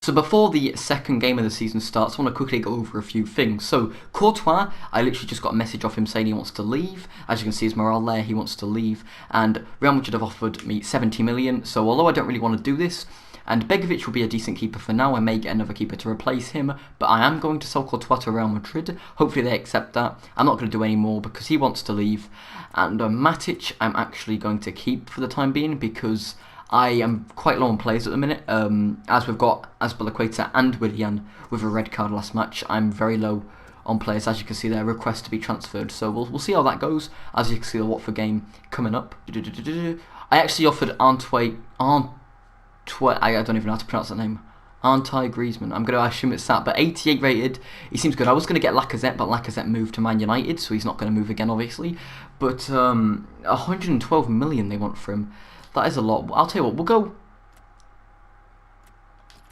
So before the second game of the season starts, I want to quickly go over a few things. So Courtois, I literally just got a message off him saying he wants to leave. As you can see his morale there, he wants to leave. And Real Madrid have offered me 70 million. So although I don't really want to do this, and Begovic will be a decent keeper for now, I may get another keeper to replace him. But I am going to sell Courtois to Real Madrid. Hopefully they accept that. I'm not going to do any more because he wants to leave. And Matic, I'm actually going to keep for the time being because I am quite low on players at the minute. As we've got Azpilicueta and Willian with a red card last match, I'm very low on players. As you can see there, request to be transferred. So we'll see how that goes. As you can see, the Watford game coming up. I actually offered I don't even know how to pronounce that name. Griezmann. I'm going to assume it's that, but 88 rated. He seems good. I was going to get Lacazette, but Lacazette moved to Man United, so he's not going to move again, obviously. But 112 million they want for him. That is a lot. I'll tell you what,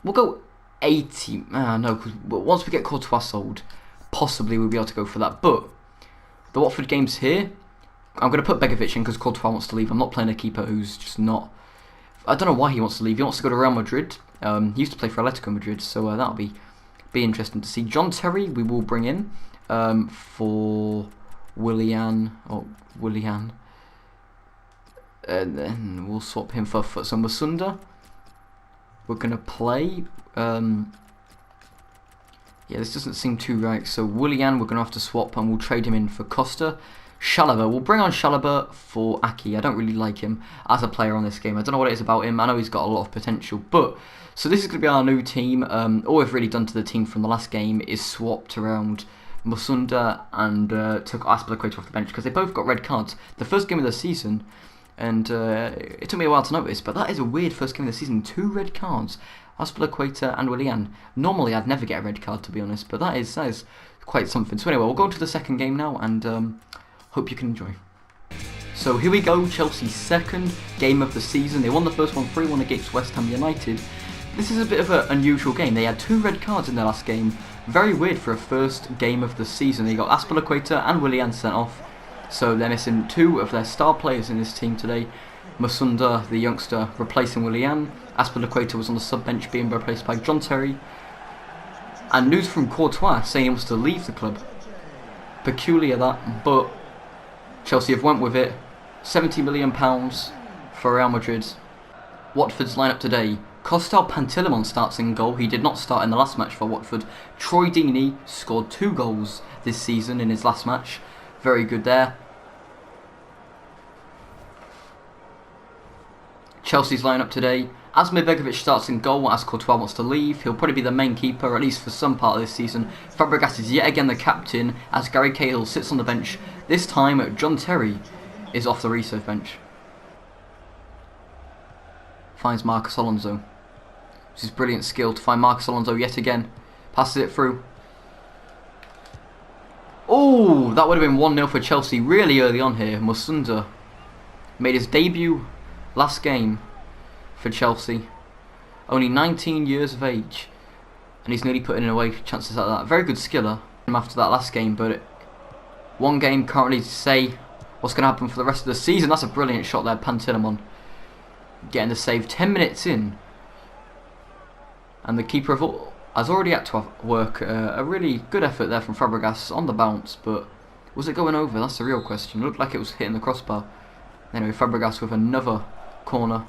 we'll go 80. No, because once we get Courtois sold, possibly we'll be able to go for that. But the Watford game's here. I'm going to put Begovic in because Courtois wants to leave. I'm not playing a keeper who's just not. I don't know why he wants to leave. He wants to go to Real Madrid. He used to play for Atletico Madrid, so that'll be interesting to see. John Terry we will bring in for Willian. And then we'll swap him for some Masunda. We're going to play. Yeah, this doesn't seem too right. So Willian, we're going to have to swap and we'll trade him in for Costa. Chalobah, we'll bring on Chalobah for Aki. I don't really like him as a player on this game. I don't know what it is about him. I know he's got a lot of potential. But, so this is going to be our new team. All we've really done to the team from the last game is swapped around Masunda and took Azpilicueta off the bench because they both got red cards. The first game of the season. And it took me a while to notice, but that is a weird first game of the season. 2 red cards, Azpilicueta and Willian. Normally I'd never get a red card, to be honest, but that is quite something. So anyway, we'll go on to the second game now, and hope you can enjoy. So here we go, Chelsea's second game of the season. They won the first one 3-1 against West Ham United. This is a bit of an unusual game. They had 2 red cards in their last game. Very weird for a first game of the season. They got Azpilicueta and Willian sent off. So they're missing 2 of their star players in this team today. Masunda, the youngster, replacing Willian. Azpilicueta was on the sub bench being replaced by John Terry. And news from Courtois saying he wants to leave the club. Peculiar that, but Chelsea have went with it. £70 million for Real Madrid. Watford's lineup today. Costel Pantilimon starts in goal. He did not start in the last match for Watford. Troy Deeney scored 2 goals this season in his last match. Very good there. Chelsea's lineup today. Asmir Begovic starts in goal as Courtois wants to leave. He'll probably be the main keeper, at least for some part of this season. Fabregas is yet again the captain as Gary Cahill sits on the bench. This time, John Terry is off the reserve bench. Finds Marcos Alonso. This is brilliant skill to find Marcos Alonso yet again. Passes it through. Oh, that would have been 1-0 for Chelsea really early on here. Masunda made his debut last game for Chelsea. Only 19 years of age. And he's nearly putting away chances like that. Very good skiller after that last game. But one game, can't really say what's going to happen for the rest of the season. That's a brilliant shot there, Pantilimon. Getting the save 10 minutes in. And the keeper has already had to work a really good effort there from Fabregas on the bounce, but was it going over? That's the real question. It looked like it was hitting the crossbar. Anyway, Fabregas with another corner.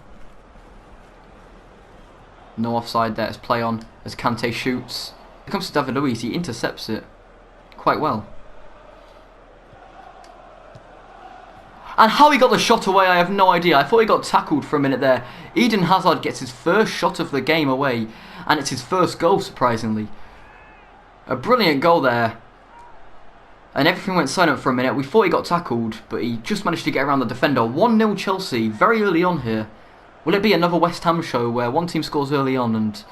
No offside there. It's play on as Kante shoots. It comes to David Luiz. He intercepts it quite well. And how he got the shot away, I have no idea. I thought he got tackled for a minute there. Eden Hazard gets his first shot of the game away. And it's his first goal, surprisingly. A brilliant goal there. And everything went silent for a minute. We thought he got tackled, but he just managed to get around the defender. 1-0 Chelsea, very early on here. Will it be another West Ham show where one team scores early on and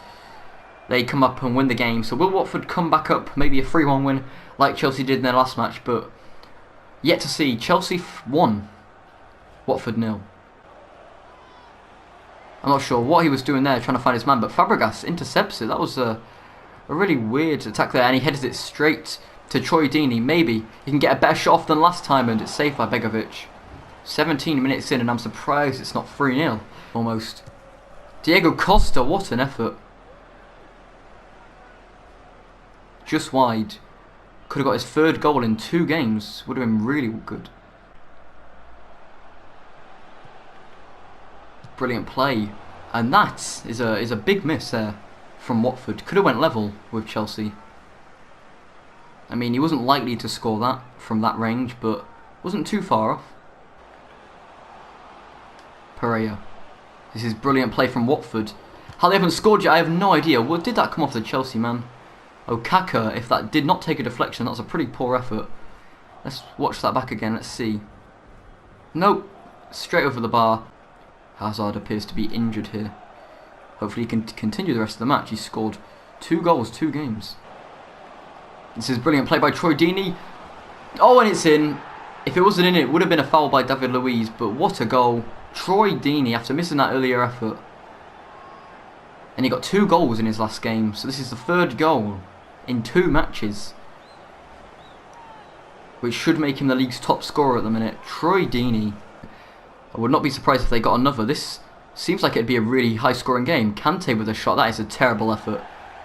they come up and win the game? So will Watford come back up, maybe a 3-1 win like Chelsea did in their last match? But yet to see. Chelsea 1. Watford 0. I'm not sure what he was doing there, trying to find his man, but Fabregas intercepts it. That was a really weird attack there, and he headed it straight to Troy Deeney. Maybe he can get a better shot off than last time, and it's saved by Begovic. 17 minutes in, and I'm surprised it's not 3-0, almost. Diego Costa, what an effort. just wide. Could have got his third goal in 2 games. Would have been really good. Brilliant play. And that is a big miss there from Watford. Could have went level with Chelsea. I mean, he wasn't likely to score that from that range, but wasn't too far off. Pereira. This is brilliant play from Watford. How they haven't scored yet, I have no idea. Well, did that come off the Chelsea man? Okaka, if that did not take a deflection, that's a pretty poor effort. Let's watch that back again, let's see. Nope, straight over the bar. Hazard appears to be injured here. Hopefully he can continue the rest of the match. He scored 2 goals, 2 games. This is brilliant play by Troy Deeney. Oh, and it's in. If it wasn't in, it would have been a foul by David Luiz, but what a goal. Troy Deeney, after missing that earlier effort. And he got 2 goals in his last game, so this is the 3rd goal in 2 matches, which should make him the league's top scorer at the minute. Troy Deeney. I would not be surprised if they got another. This seems like it'd be a really high scoring game. Kante with a shot, that is a terrible effort.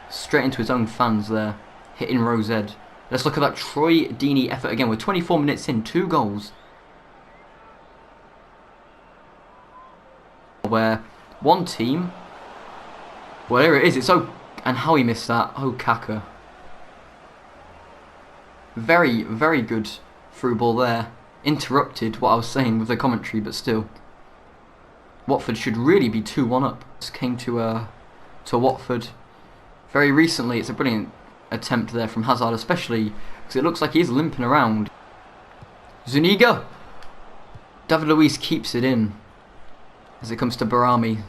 Straight into his own fans there, hitting row Z. Let's look at that Troy Deeney effort again. We're 24 minutes in, 2 goals. Where one team, well, here it is, and how he missed that, Okaka. Very, very good through ball there. Interrupted what I was saying with the commentary, but still. Watford should really be 2-1 up. This came to Watford very recently. It's a brilliant attempt there from Hazard, especially because it looks like he's limping around. Zuniga. David Luiz keeps it in as it comes to Barami.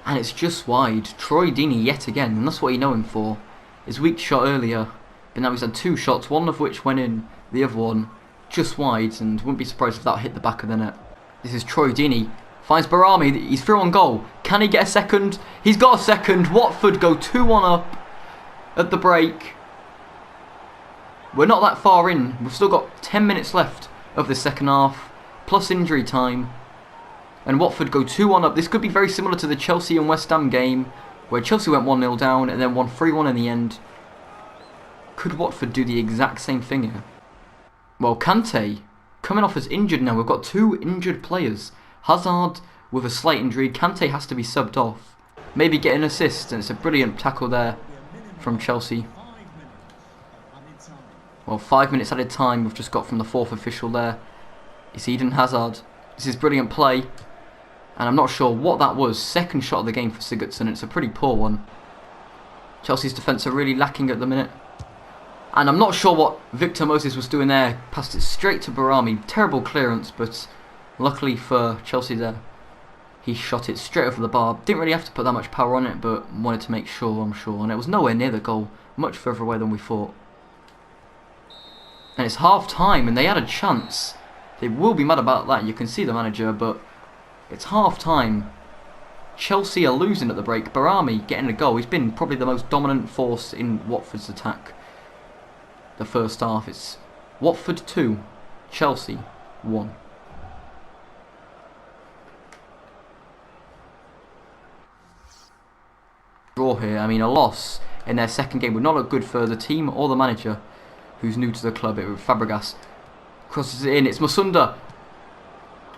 And it's just wide. Troy Deeney yet again, and that's what you know him for. His weak shot earlier, but now he's had 2 shots, one of which went in, the other one just wide, and wouldn't be surprised if that hit the back of the net. This is Troy Deeney. Finds Barami, he's through on goal. Can he get a second? He's got a second. Watford go 2-1 up at the break. We're not that far in. We've still got 10 minutes left of the second half, plus injury time. And Watford go 2-1 up. This could be very similar to the Chelsea and West Ham game, where Chelsea went 1-0 down and then won 3-1 in the end. Could Watford do the exact same thing here? Well, Kante coming off as injured now. We've got 2 injured players. Hazard with a slight injury. Kante has to be subbed off. Maybe get an assist, and it's a brilliant tackle there from Chelsea. Well, 5 minutes added time we've just got from the 4th official there. It's Eden Hazard. This is brilliant play. And I'm not sure what that was. Second shot of the game for Sigurdsson. It's a pretty poor one. Chelsea's defence are really lacking at the minute. And I'm not sure what Victor Moses was doing there. Passed it straight to Barami. Terrible clearance, but luckily for Chelsea there, he shot it straight over the bar. Didn't really have to put that much power on it, but wanted to make sure, I'm sure. And it was nowhere near the goal. Much further away than we thought. And it's half time, and they had a chance. They will be mad about that. You can see the manager, but it's half time. Chelsea are losing at the break. Barami getting a goal. He's been probably the most dominant force in Watford's attack. The first half, it's Watford 2, Chelsea 1. Draw here. I mean, a loss in their second game would not look good for the team or the manager, who's new to the club. It was Fabregas. Crosses it in. It's Musunda.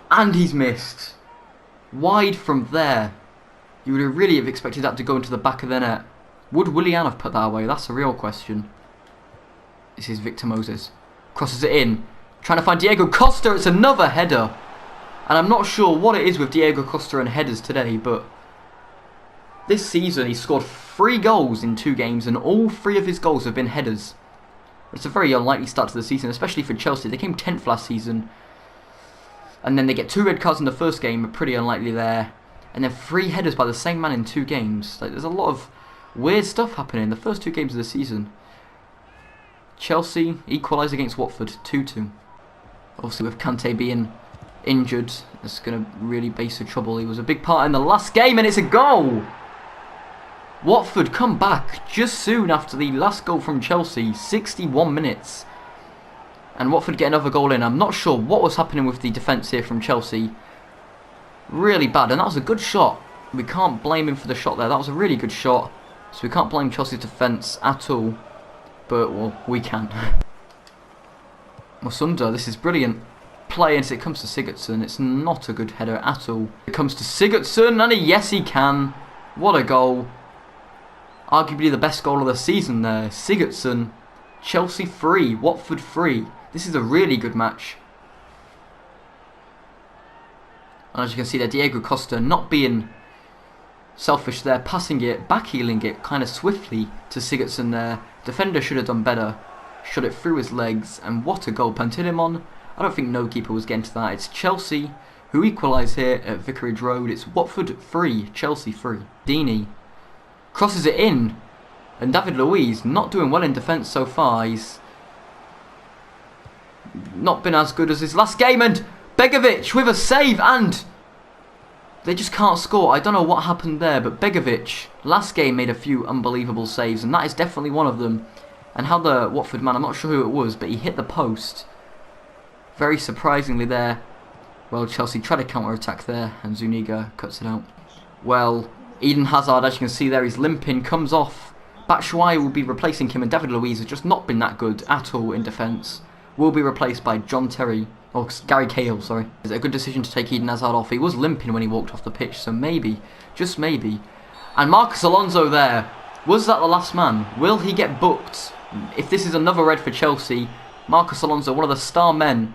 And he's missed. Wide from there. You would really have expected that to go into the back of the net. Would Willian have put that away? That's a real question. This is Victor Moses. Crosses it in. Trying to find Diego Costa. It's another header. And I'm not sure what it is with Diego Costa and headers today, but this season he scored 3 goals in 2 games, and all 3 of his goals have been headers. It's a very unlikely start to the season, especially for Chelsea. They came 10th last season. And then they get 2 red cards in the first game, pretty unlikely there. And then 3 headers by the same man in 2 games. Like, there's a lot of weird stuff happening in the first 2 games of the season. Chelsea equalise against Watford 2-2. Obviously with Kante being injured, that's going to really base the trouble. He was a big part in the last game, and it's a goal! Watford come back just soon after the last goal from Chelsea, 61 minutes. And Watford get another goal in. I'm not sure what was happening with the defence here from Chelsea. Really bad, and that was a good shot. We can't blame him for the shot there. That was a really good shot. So we can't blame Chelsea's defence at all. but well, we can. Musunda, this is brilliant play, and as it comes to Sigurdsson, it's not a good header at all. It comes to Sigurdsson, and yes he can. What a goal. Arguably the best goal of the season there. Sigurdsson, Chelsea 3, Watford 3. This is a really good match. And as you can see there, Diego Costa not being selfish there, passing it, backheeling it kind of swiftly to Sigurdsson there. Defender should have done better. Shot it through his legs, and what a goal. Pantilimon, I don't think no keeper was getting to that. It's Chelsea who equalise here at Vicarage Road. It's Watford 3, Chelsea 3. Deeney crosses it in, and David Luiz not doing well in defence so far. He's not been as good as his last game, and Begovic with a save, and they just can't score. I don't know what happened there, but Begovic last game made a few unbelievable saves, and that is definitely one of them. And how the Watford man, I'm not sure who it was, but he hit the post. Very surprisingly there. Well, Chelsea try to counter-attack there, and Zuniga cuts it out. Well, Eden Hazard, as you can see there, he's limping, comes off. Batshuayi will be replacing him, and David Luiz has just not been that good at all in defence. Will be replaced by John Terry, or Gary Cahill, sorry. Is it a good decision to take Eden Hazard off? He was limping when he walked off the pitch, so maybe, just maybe. And Marcus Alonso there. Was that the last man? Will he get booked? If this is another red for Chelsea, Marcus Alonso, one of the star men.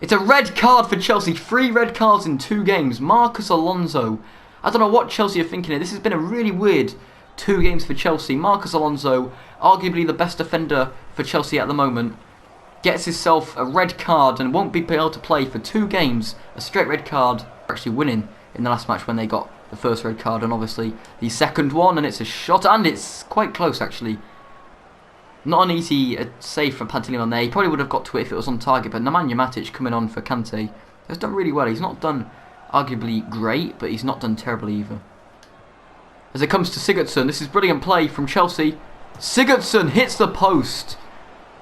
It's a red card for Chelsea. 3 red cards in 2 games. Marcus Alonso. I don't know what Chelsea are thinking here. This has been a really weird 2 games for Chelsea. Marcus Alonso, arguably the best defender for Chelsea at the moment, gets himself a red card and won't be able to play for 2 games. A straight red card. Actually winning in the last match when they got the first red card, and obviously the second one, and it's a shot, and it's quite close actually. Not an easy save for Pantilimon there. He probably would have got to it if it was on target, but Nemanja Matic coming on for Kante has done really well. He's not done arguably great, but he's not done terribly either. As it comes to Sigurdsson, this is brilliant play from Chelsea. Sigurdsson hits the post.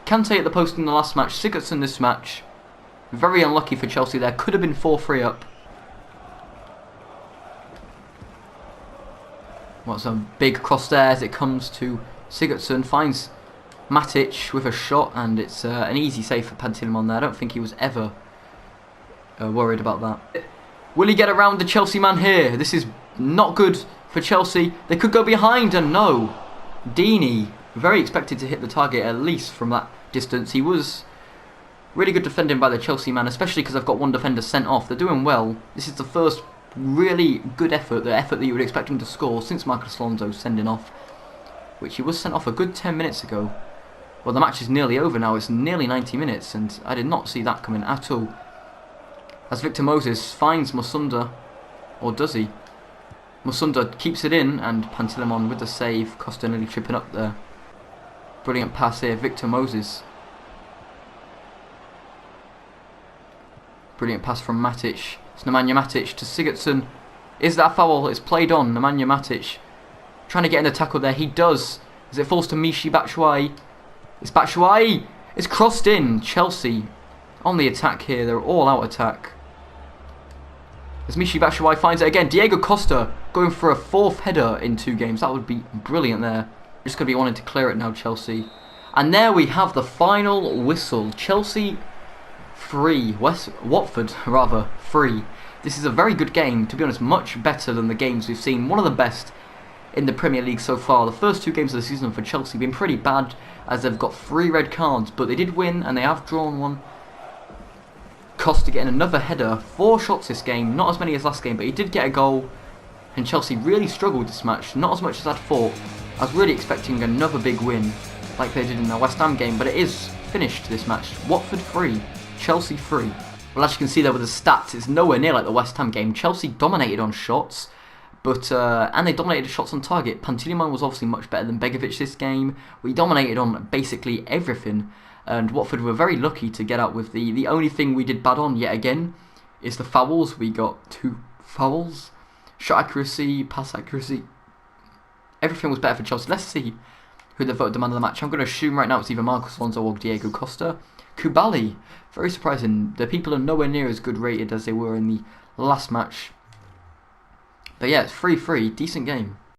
Kante at the post in the last match. Sigurdsson this match. Very unlucky for Chelsea there. Could have been 4-3 up. What's a big cross there as it comes to Sigurdsson. Finds Matic with a shot, and it's an easy save for Pantilimon there. I don't think he was ever worried about that. Will he get around the Chelsea man here? This is not good for Chelsea. They could go behind, and no. Deeney, very expected to hit the target at least from that distance. He was really good defending by the Chelsea man, especially because I've got one defender sent off. They're doing well. This is the first really good effort, the effort that you would expect him to score since Marcus Alonso's sending off, which he was sent off a good 10 minutes ago. Well, the match is nearly over now. It's nearly 90 minutes, and I did not see that coming at all. As Victor Moses finds Musunda, or does he? Musunda keeps it in, and Pantilimon with the save. Costa nearly tripping up there. Brilliant pass here, Victor Moses. Brilliant pass from Matic. It's Nemanja Matic to Sigurdsson. Is that foul? It's played on. Nemanja Matic trying to get in the tackle there. He does. As it falls to Michy Batshuayi. It's Batshuayi. It's crossed in. Chelsea on the attack here. They're all out attack. As Michy Batshuayi finds it again. Diego Costa going for a 4th header in 2 games. That would be brilliant there. Just going to be wanting to clear it now, Chelsea. And there we have the final whistle. Chelsea 3. Watford, rather, 3. This is a very good game. To be honest, much better than the games we've seen. One of the best in the Premier League so far. The first 2 games of the season for Chelsea have been pretty bad, as they've got 3 red cards. But they did win, and they have drawn one. Costa getting another header. 4 shots this game. Not as many as last game, but he did get a goal. And Chelsea really struggled this match. Not as much as I'd thought. I was really expecting another big win, like they did in the West Ham game. But it is finished, this match. Watford 3. Chelsea 3. Well, as you can see there with the stats, it's nowhere near like the West Ham game. Chelsea dominated on shots, but and they dominated shots on target. Pantilimon was obviously much better than Begovic this game. We dominated on basically everything, and Watford were very lucky to get out with the only thing we did bad on yet again is the fouls. We got 2 fouls. Shot accuracy, pass accuracy. Everything was better for Chelsea. Let's see who they voted the man of the match. I'm going to assume right now it's either Marcus Alonso or Diego Costa. Kubali, very surprising. The people are nowhere near as good rated as they were in the last match. But yeah, it's 3-3, decent game.